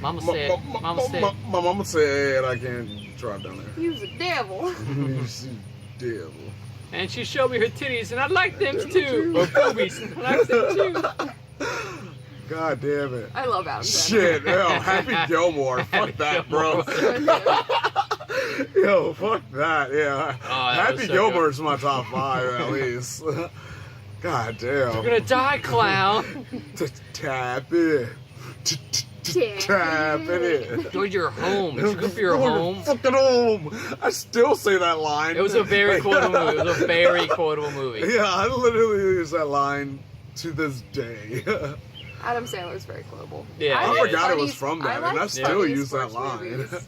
Mama My, said. Mama said. my mama said I can't drive down there. he was a devil. You devil. And she showed me her titties, and I like them Them too. too. Or boobies. I like them too. God damn it. I love Adam Sandler. Shit, yo, Happy Gilmore. Fuck that, bro. Yo, fuck that, yeah. Oh, that was Happy so Gilmore's my top 5 at least. God damn. You're gonna die, clown. Tap it. Tap it. Go to your home. It's good for your Go to home. Fucking home. I still say that line. It was a very Like, quotable movie. It was a very quotable movie. Yeah, I literally use that line to this day. Adam Sandler is very quotable. Yeah, I like forgot it was funny- from that, like and I still funny use that sports line. movies.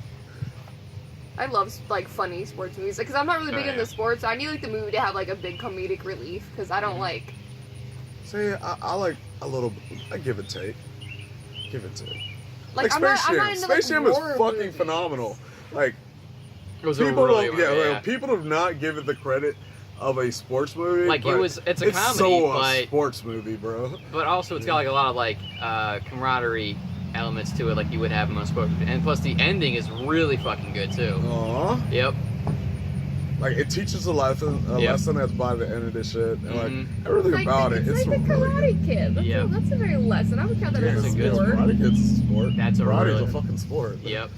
I love like funny sports movies because I'm not really big Oh, into yeah. sports. I need like the movie to have like a big comedic relief because I don't Mm-hmm. like. See, I like a little. I give it take. Give it take. Like I'm Space not Jam. into Space like, Jam is horror fucking movies. phenomenal. Like It was a people really don't, good yeah, movie, like, people do not give it the credit of a sports movie. Like, but it's a it's comedy, so a but sports movie, bro. but also it's got like a lot of like camaraderie elements to it, like you would have in most sports. And plus, the ending is really fucking good too. Aww. Yep. Like it teaches a lesson, Yep. that's by the end of this shit, and like Mhm. everything Like, about it. it's like the really Karate Kid. That's, Yep. that's a very lesson. I would count that Yeah, as a It's a good sport. Karate Kid's a sport. That's a Karate's really- a fucking sport. Yep.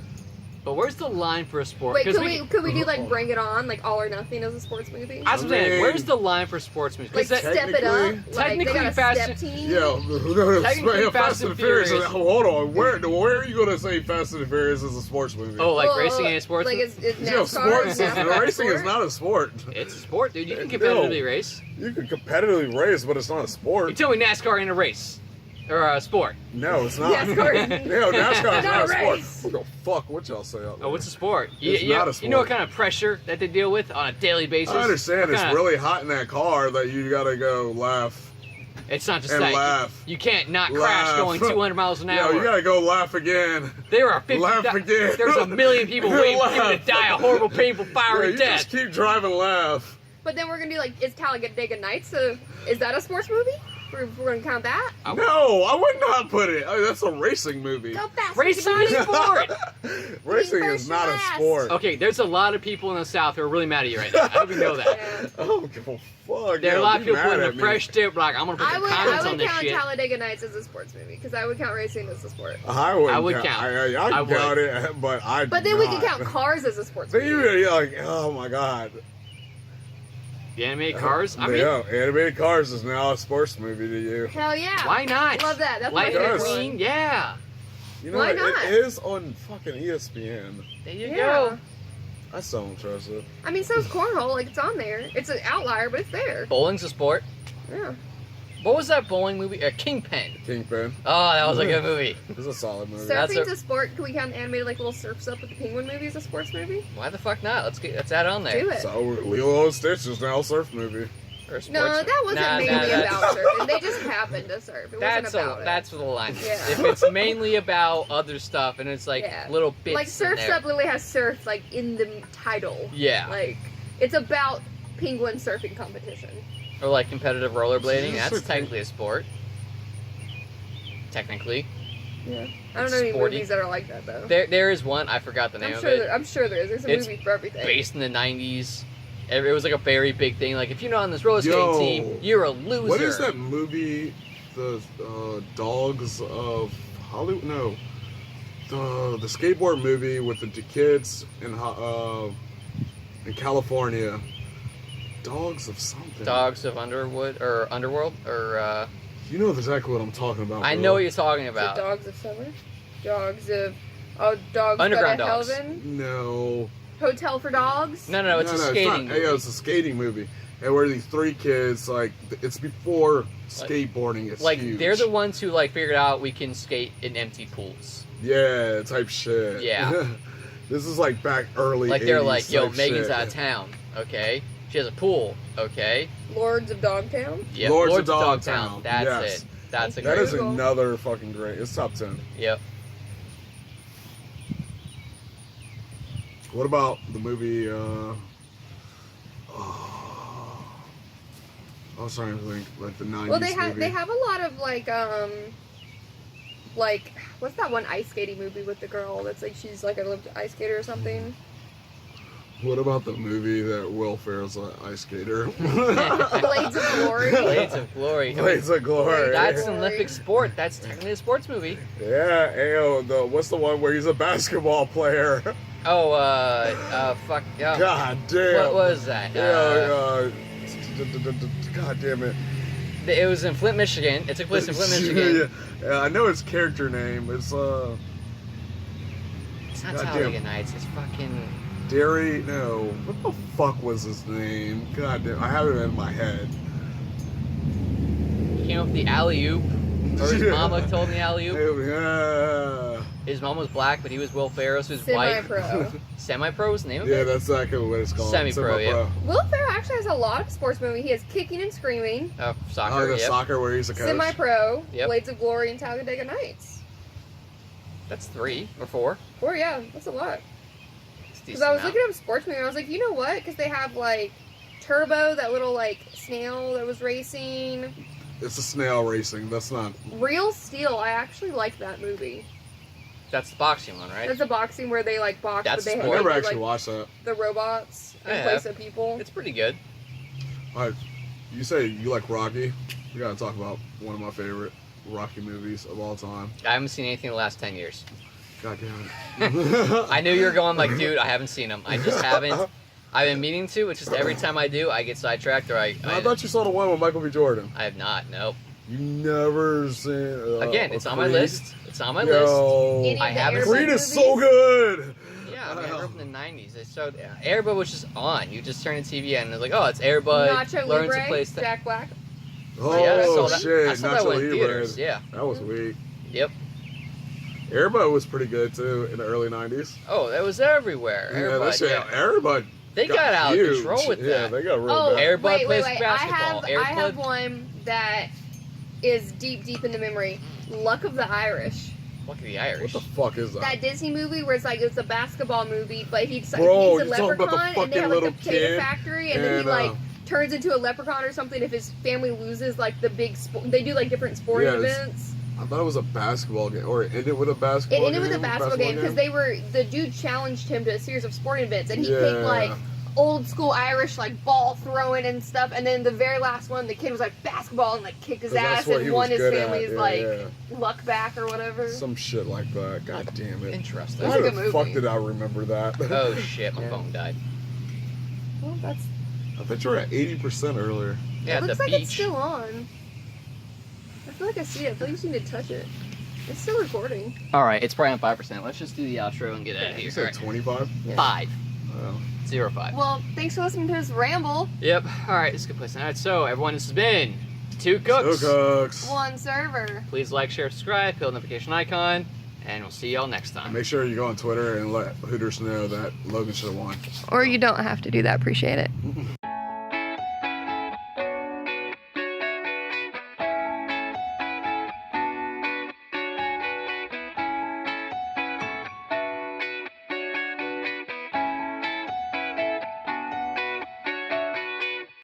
But where's the line for a sport? Wait, 'Cause could we do like Bring It On, like All or Nothing as a sports movie? That's what I'm saying. Where's the line for sports movies? Like 'Cause Step It Up, like they technically got a Fast step and- team. Yeah, Technically, Fast and Furious. Hold on, where are you gonna say Fast and Furious is a sports movie? Oh, like Well, racing ain't a sports Like movie? it's Yo, NASCAR. sports. NASCAR Racing is sport? not a sport. It's a sport, dude. You can No. competitively race. You can competitively race, but it's not a You sport. tell me NASCAR ain't a race. Or a sport. No, it's not. NASCAR. No, NASCAR is Not not a a sport. race. What the fuck? What y'all say out there? Oh, what's a sport? It's not a You know what sport. kind of pressure that they deal with on a daily basis? I understand What it's kinda- really hot in that car that you gotta go laugh. It's not just and that. laugh. You can't not crash Laugh. going 200 miles an Yo, hour. you gotta go laugh again. There are 50. Laugh again. There's a million people waiting for you to Laugh. die a horrible, painful, Yeah, fiery you death. just keep driving, laugh. But then we're gonna do like it's Talladega Nights. So is that a sports movie? We're gonna count that. No, I would not put it. I mean, that's a racing movie. Go fast. Racing is a sport. Racing is not a Last. sport. Okay, there's a lot of people in the South who are really mad at you right now. I hope you know that. Yeah. I don't give a fuck. There are a Yeah, lot of be people mad putting at a me. fresh tip, like, I'm gonna put I some would comments on this count shit. Talladega Nights as a sports movie because I would count racing as a sport. I would count. I I can would. count it, but I. But do then we not. can count cars as a sports Then movie. you're like, oh my god. The animated cars? I mean, yeah, animated Cars is now a sports movie to you. Hell yeah. why not? Love that. That's Life my of Yes. favorite Queen? one. Yeah. You know, Why not? it is on fucking ESPN. There you Yeah. go. I still don't trust it. I mean, so's cornhole. Like it's on there. It's an outlier, but it's there. Bowling's a sport. Yeah. What was that bowling movie? Kingpin. Kingpin. Oh, that was a good movie. It's a solid movie. That's Surfing's a- a sport. Can we count animated like little Surf's Up with the Penguin movie as a sports movie? Why the fuck not? Let's add it on there. Do it. So Lilo and Stitch is now a surf movie. Or a sports No, that wasn't Nah, mainly that's- about surfing. They just happened to surf. It That's wasn't about it. that's what the line is. Yeah. If it's mainly about other stuff and it's like Yeah. little bits Like in Surf's there. Up literally has surf like in the title. Yeah. Like it's about penguin surfing competition. Or like competitive rollerblading. Yes, That's okay. technically a sport. Technically. Yeah. I don't know any Sporty. movies that are like that though. There is one, I forgot the name I'm of sure. it. I'm sure there is. There's a It's movie for everything. Based in the 90s. It was like a very big thing. Like, if you're not on this roller skating Yo. team, you're a loser. What is that movie? The Dogs of Hollywood? No. The skateboard movie with the kids in California. Dogs of something. Dogs of Underwood or Underworld or You know exactly what I'm talking about. I bro. know what you're talking Is it about. Dogs of Summer? Dogs of Dogs Underground Go to Dogs. Heaven? No. Hotel for Dogs? No, it's a skating not, movie. Yeah, it's a skating movie. And where these three kids, like, it's before skateboarding. It's Like huge. they're the ones who like figured out we can skate in empty pools. Yeah, type shit. Yeah. This is like back early. Like they're 80s like, yo, type Megan's shit. out of town. Okay, she has a pool. Okay, Lords of Dogtown? yeah, Lords of Dogtown. Dogtown. That's Yes. it. That's a That great. is Google. another fucking great. It's top 10. Yep. What about the movie? I was trying to think, like the 90s Well, they movie. have a lot of like what's that one ice skating movie with the girl that's like she's like an Olympic ice skater or something? What about the movie that Will Ferrell's an ice skater? Blades of Glory. Blades of Glory. Blades of Glory. That's an Olympic sport. That's technically a sports movie. Yeah, ayo, what's the one where he's a basketball player? Oh, fuck. Yeah. God damn. What was that? God damn it. It was in Flint, Michigan. It took place in Flint, Michigan. Yeah, I know his character name. It's It's not God Talladega damn. Nights. It's fucking. Derry. No, what the fuck was his name? God damn, I have it in my head. He came up with the alley oop. Or his mama told him the alley oop. Yeah, His mom was black, but he was Will Ferrell, so his wife. Semi-pro. Semi-pro was the name of yeah, it? that's exactly what it's called. Semi-pro, yeah. Will Ferrell actually has a lot of sports movies. He has Kicking and Screaming, Soccer, Oh, the yep. soccer where he's a coach. Semi-Pro, Yep. Blades of Glory, and Talladega Nights. That's 3 or 4. Or yeah, that's a lot. It's Because decent I was amount. looking up sports movie, and I was like, you know what? Because they have like Turbo, that little like snail that was racing. It's a snail racing. That's not. Real Steel, I actually like that movie. That's the boxing one, right? That's a boxing where they like box, That's but they a I sport. never they do, actually like, watched that. the robots in I place have. of people. It's pretty good. Alright, you say you like Rocky? We gotta talk about one of my favorite Rocky movies of all time. I haven't seen anything in the last 10 years. God damn it. I knew you were going like, dude, I haven't seen him. I just haven't. I've been meaning to. It's just every time I do, I get sidetracked or I thought you saw the one with Michael B. Jordan. I have not. Nope. You never seen. Again, it's on my Creed? list. It's on my list. Yo, Any of I the haven't Air seen Creed Bud is so movies? good. Yeah, I mean, I grew up in the 90s. So Air Bud was just on. You just turn the TV on and it's like, oh, it's Air Bud. Nacho learns to Libre, play Jack Black. Oh yeah, I saw that. shit, I saw that Nacho one in Libre. theaters. Yeah. That was weak. Yep. Air Bud was pretty good too in the early '90s. Oh, that was everywhere. Yeah, Air that Bud, shit. yeah. Air Bud. They got out of huge. control with Yeah, that. they got really Oh, bad. Air Bud wait, plays wait. basketball. Air I have Bud. one that is deep in the memory. Luck of the Irish. Fuck the What Irish. the fuck is that? That Disney movie where it's like it's a basketball movie, but he's like Bro, he's a you talking about the leprechaun, and they fucking have like the little potato kid factory, and then he and, like turns into a leprechaun or something if his family loses like the big sport. They do like different sporting Yeah, it's- events. I thought it was a basketball game, or it ended with a basketball It game. ended with a basketball game because the dude challenged him to a series of sporting events, and he Yeah. picked like old school Irish like ball throwing and stuff, and then the very last one the kid was like basketball and like kicked his 'Cause that's ass what he and was won his good at. family's Yeah, like yeah. luck back or whatever. Some shit like that. God damn it. Interesting. That's Why a the good fuck movie. did I remember that? Oh shit, my Yeah. phone died. Well, that's I thought you were at 80% earlier. Yeah, it at looks the like beach. it's still on. I feel like I see it. I feel like you just need to touch it. It's still recording. All right, it's probably on 5%. Let's just do the outro and get out of here. You All said right. 25? 5. Oh. 05. Well, thanks for listening to this ramble. Yep. All right, it's a good place. All right, so everyone, this has been Two Cooks. Two Cooks. One server. Please like, share, subscribe, hit the notification icon, and we'll see y'all next time. Make sure you go on Twitter and let Hooters know that Logan should have won. Or you don't have to do that. Appreciate it.